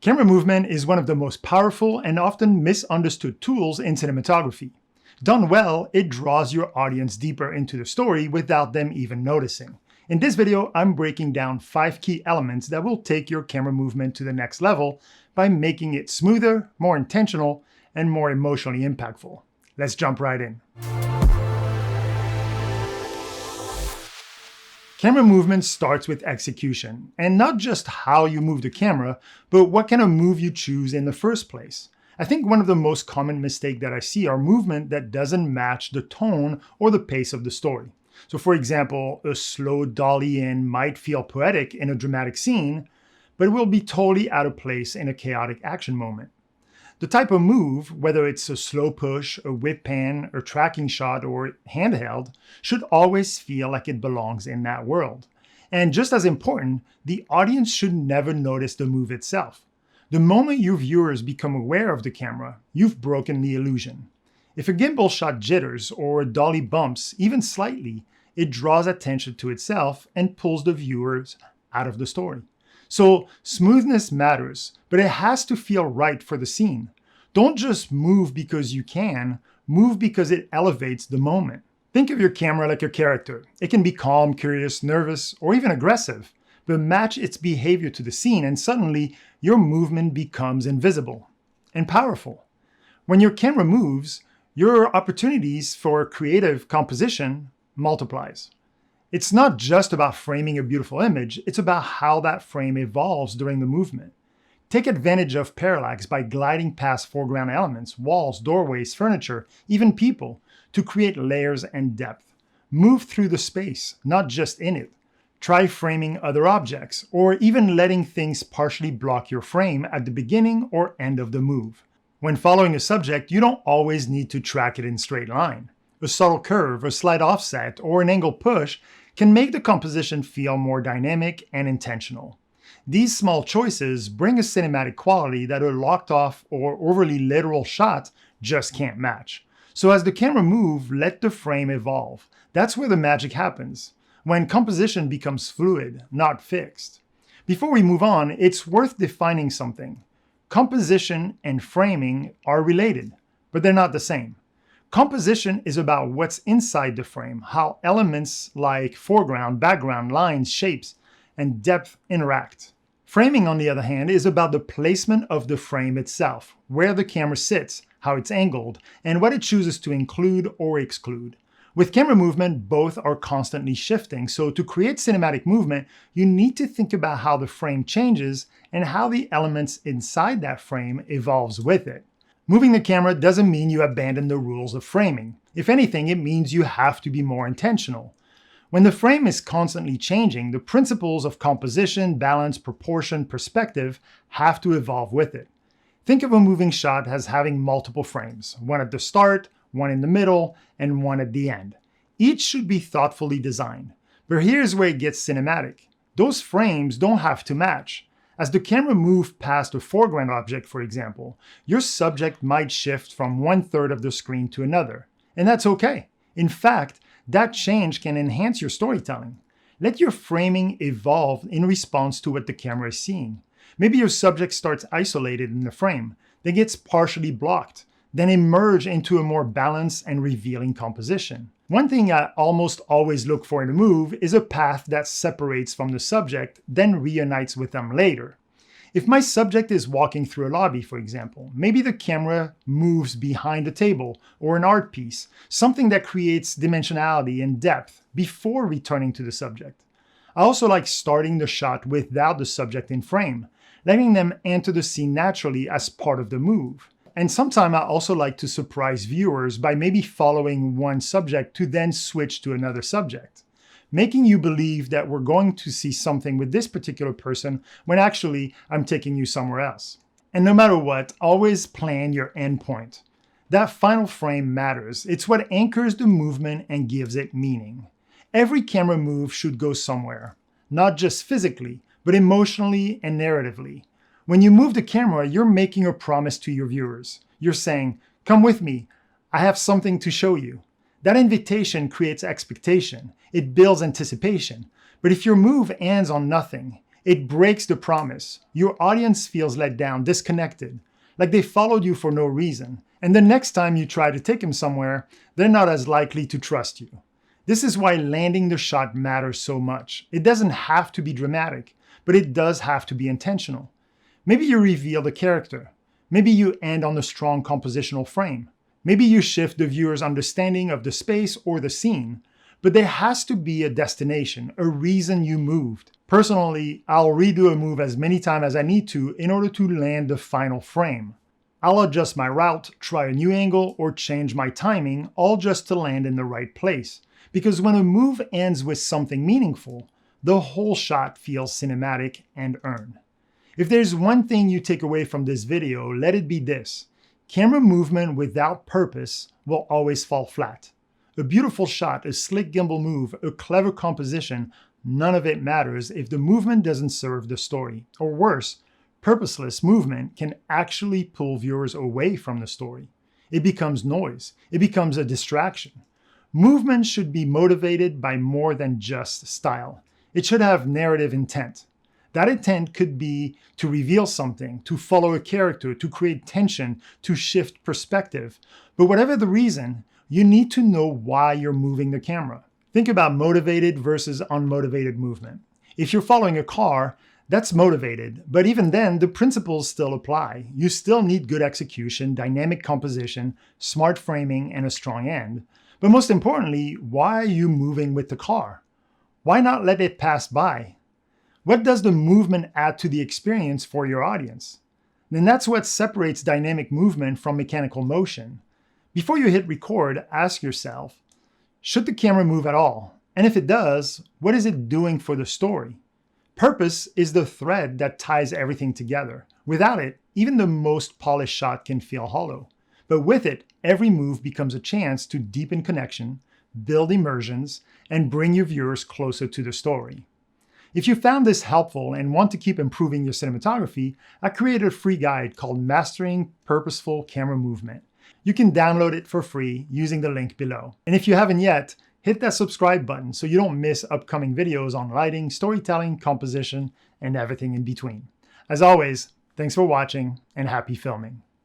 Camera movement is one of the most powerful and often misunderstood tools in cinematography. Done well, it draws your audience deeper into the story without them even noticing. In this video, I'm breaking down 5 key elements that will take your camera movement to the next level by making it smoother, more intentional, and more emotionally impactful. Let's jump right in. Camera movement starts with execution, and not just how you move the camera, but what kind of move you choose in the first place. I think one of the most common mistakes that I see are movement that doesn't match the tone or the pace of the story. So for example, a slow dolly in might feel poetic in a dramatic scene, but it will be totally out of place in a chaotic action moment. The type of move, whether it's a slow push, a whip pan, a tracking shot, or handheld, should always feel like it belongs in that world. And just as important, the audience should never notice the move itself. The moment your viewers become aware of the camera, you've broken the illusion. If a gimbal shot jitters or a dolly bumps, even slightly, it draws attention to itself and pulls the viewers out of the story. So smoothness matters, but it has to feel right for the scene. Don't just move because you can, move because it elevates the moment. Think of your camera like a character. It can be calm, curious, nervous, or even aggressive, but match its behavior to the scene and suddenly your movement becomes invisible and powerful. When your camera moves, your opportunities for creative composition multiplies. It's not just about framing a beautiful image, it's about how that frame evolves during the movement. Take advantage of parallax by gliding past foreground elements, walls, doorways, furniture, even people, to create layers and depth. Move through the space, not just in it. Try framing other objects, or even letting things partially block your frame at the beginning or end of the move. When following a subject, you don't always need to track it in straight line. A subtle curve, a slight offset, or an angle push can make the composition feel more dynamic and intentional. These small choices bring a cinematic quality that a locked off or overly literal shot just can't match. So as the camera moves, let the frame evolve. That's where the magic happens, when composition becomes fluid, not fixed. Before we move on, it's worth defining something. Composition and framing are related, but they're not the same. Composition is about what's inside the frame, how elements like foreground, background, lines, shapes, and depth interact. Framing, on the other hand, is about the placement of the frame itself, where the camera sits, how it's angled, and what it chooses to include or exclude. With camera movement, both are constantly shifting, so to create cinematic movement, you need to think about how the frame changes and how the elements inside that frame evolves with it. Moving the camera doesn't mean you abandon the rules of framing. If anything, it means you have to be more intentional. When the frame is constantly changing, the principles of composition, balance, proportion, perspective have to evolve with it. Think of a moving shot as having multiple frames, one at the start, one in the middle, and one at the end. Each should be thoughtfully designed. But here's where it gets cinematic. Those frames don't have to match. As the camera moves past a foreground object, for example, your subject might shift from 1/3 of the screen to another. And that's okay. In fact, that change can enhance your storytelling. Let your framing evolve in response to what the camera is seeing. Maybe your subject starts isolated in the frame, then gets partially blocked, then emerge into a more balanced and revealing composition. One thing I almost always look for in a move is a path that separates from the subject, then reunites with them later. If my subject is walking through a lobby, for example, maybe the camera moves behind a table or an art piece, something that creates dimensionality and depth before returning to the subject. I also like starting the shot without the subject in frame, letting them enter the scene naturally as part of the move. And sometimes I also like to surprise viewers by maybe following one subject to then switch to another subject, making you believe that we're going to see something with this particular person when actually I'm taking you somewhere else. And no matter what, always plan your end point. That final frame matters. It's what anchors the movement and gives it meaning. Every camera move should go somewhere, not just physically, but emotionally and narratively. When you move the camera, you're making a promise to your viewers. You're saying, "Come with me. I have something to show you." That invitation creates expectation. It builds anticipation. But if your move ends on nothing, It breaks the promise. Your audience feels let down, disconnected, like they followed you for no reason. And the next time you try to take them somewhere, they're not as likely to trust you. This is why landing the shot matters so much. It doesn't have to be dramatic, but it does have to be intentional. Maybe you reveal the character. Maybe you end on a strong compositional frame. Maybe you shift the viewer's understanding of the space or the scene. But there has to be a destination, a reason you moved. Personally, I'll redo a move as many times as I need to in order to land the final frame. I'll adjust my route, try a new angle, or change my timing, all just to land in the right place. Because when a move ends with something meaningful, the whole shot feels cinematic and earned. If there's one thing you take away from this video, let it be this. Camera movement without purpose will always fall flat. A beautiful shot, a slick gimbal move, a clever composition, none of it matters if the movement doesn't serve the story. Or worse, purposeless movement can actually pull viewers away from the story. It becomes noise. It becomes a distraction. Movement should be motivated by more than just style. It should have narrative intent. That intent could be to reveal something, to follow a character, to create tension, to shift perspective. But whatever the reason, you need to know why you're moving the camera. Think about motivated versus unmotivated movement. If you're following a car, that's motivated, but even then, the principles still apply. You still need good execution, dynamic composition, smart framing, and a strong end. But most importantly, why are you moving with the car? Why not let it pass by? What does the movement add to the experience for your audience? Then that's what separates dynamic movement from mechanical motion. Before you hit record, ask yourself, should the camera move at all? And if it does, what is it doing for the story? Purpose is the thread that ties everything together. Without it, even the most polished shot can feel hollow. But with it, every move becomes a chance to deepen connection, build immersions, and bring your viewers closer to the story. If you found this helpful and want to keep improving your cinematography, I created a free guide called Mastering Purposeful Camera Movement. You can download it for free using the link below. And if you haven't yet, hit that subscribe button so you don't miss upcoming videos on lighting, storytelling, composition, and everything in between. As always, thanks for watching and happy filming.